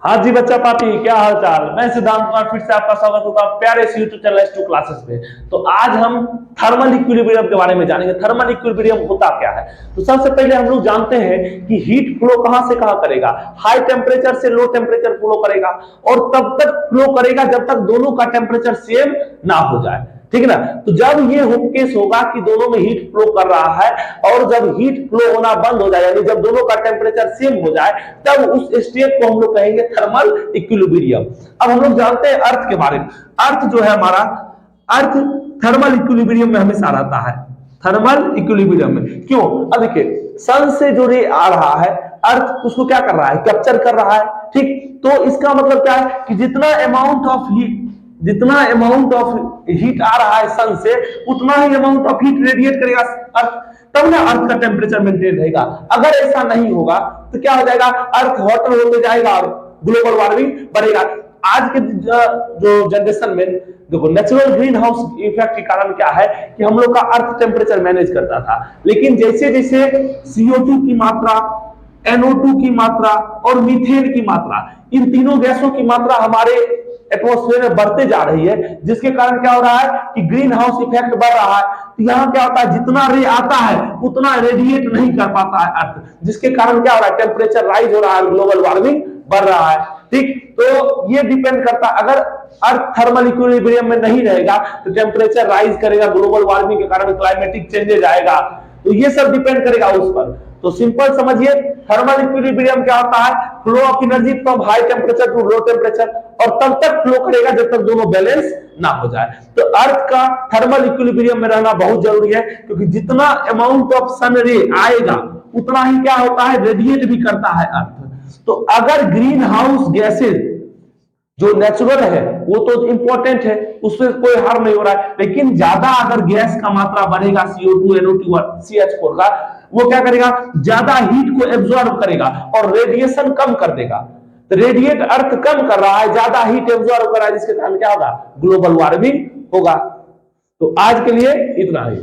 हाँ जी बच्चा पापी, क्या हाल चाल। मैं सिद्धांत कुमार फिर से आपका स्वागत होगा प्यारे इस यूट्यूब चैनल S2 क्लासेस पे। तो आज हम थर्मल इक्विलिब्रियम के बारे में जानेंगे। थर्मल इक्विलिब्रियम होता क्या है। तो सबसे पहले हम लोग जानते हैं कि हीट फ्लो कहां से कहां करेगा। हाई टेम्परेचर से लो टेम्परेचर फ्लो करेगा और तब तक फ्लो करेगा जब तक दोनों का टेम्परेचर सेम ना हो जाए, ठीक है ना। तो जब ये केस होगा कि दोनों में हीट फ्लो कर रहा है और जब हीट फ्लो होना बंद हो जाए, यानी जब दोनों का टेम्परेचर सेम हो जाए, तब उस स्टेट को हम लोग कहेंगे थर्मल इक्विलिब्रियम। अब हम लोग जानते हैं अर्थ के बारे में। अर्थ जो है हमारा, अर्थ थर्मल इक्विलिब्रियम में हमेशा रहता है। थर्मल इक्विलिब्रियम में क्यों? अब देखिए, सन से जो रे आ रहा है, अर्थ उसको क्या कर रहा है, कैप्चर कर रहा है, ठीक। तो इसका मतलब क्या है कि जितना अमाउंट ऑफ हीट आ रहा है सन से, उतना ही अमाउंट ऑफ हीट रेडिएट करेगा अर्थ, तब ना अर्थ का टेम्परेचर मेंटेन रहेगा। अगर ऐसा नहीं होगा तो क्या हो जाएगा, अर्थ हॉटर होते जाएगा और ग्लोबल वार्मिंग बढ़ेगा। आज के जो जनरेशन में देखो, नेचुरल ग्रीन हाउस इफेक्ट के कारण क्या है कि हम लोग का अर्थ टेम्परेचर मैनेज करता था, लेकिन जैसे जैसे CO2 की मात्रा, NO2 की मात्रा और मीथेन की मात्रा, इन तीनों गैसों की मात्रा हमारे एटमॉस्फेयर में बढ़ते जा रही है, जिसके कारण क्या हो रहा है कि ग्रीन हाउस इफेक्ट बढ़ रहा है। तो यहाँ क्या होता है, जितना रे आता है उतना रेडिएट नहीं कर पाता है अर्थ, जिसके कारण क्या हो रहा है, टेम्परेचर राइज हो रहा है, ग्लोबल वार्मिंग बढ़ रहा है, ठीक। तो ये डिपेंड करता है, अगर अर्थ थर्मल इक्विलिब्रियम में नहीं रहेगा तो टेम्परेचर राइज करेगा, ग्लोबल वार्मिंग के कारण क्लाइमेटिक चेंजेज आएगा, तो ये सब डिपेंड करेगा उस पर। तो सिंपल समझिए, थर्मल इक्विलिब्रियम क्या होता है, flow of energy from high temperature to low temperature, और तब तक फ्लो करेगा जब तक दोनों बैलेंस ना हो जाए। तो अर्थ का थर्मल इक्विलिब्रियम में रहना बहुत जरूरी है, क्योंकि जितना अमाउंट ऑफ सन रे आएगा उतना ही क्या होता है, रेडिएट भी करता है अर्थ। तो अगर ग्रीन हाउस गैसेज जो नेचुरल है वो तो इंपॉर्टेंट है, उसमें कोई हार्म नहीं हो रहा है, लेकिन ज्यादा अगर गैस का मात्रा बढ़ेगा, CO2, NO2 और CH4 का, वो क्या करेगा, ज्यादा हीट को एब्जॉर्ब करेगा और रेडिएशन कम कर देगा। तो रेडिएट अर्थ कम कर रहा है, ज्यादा हीट एब्जॉर्ब कर रहा है, जिसके कारण क्या होगा, ग्लोबल वार्मिंग होगा। तो आज के लिए इतना ही।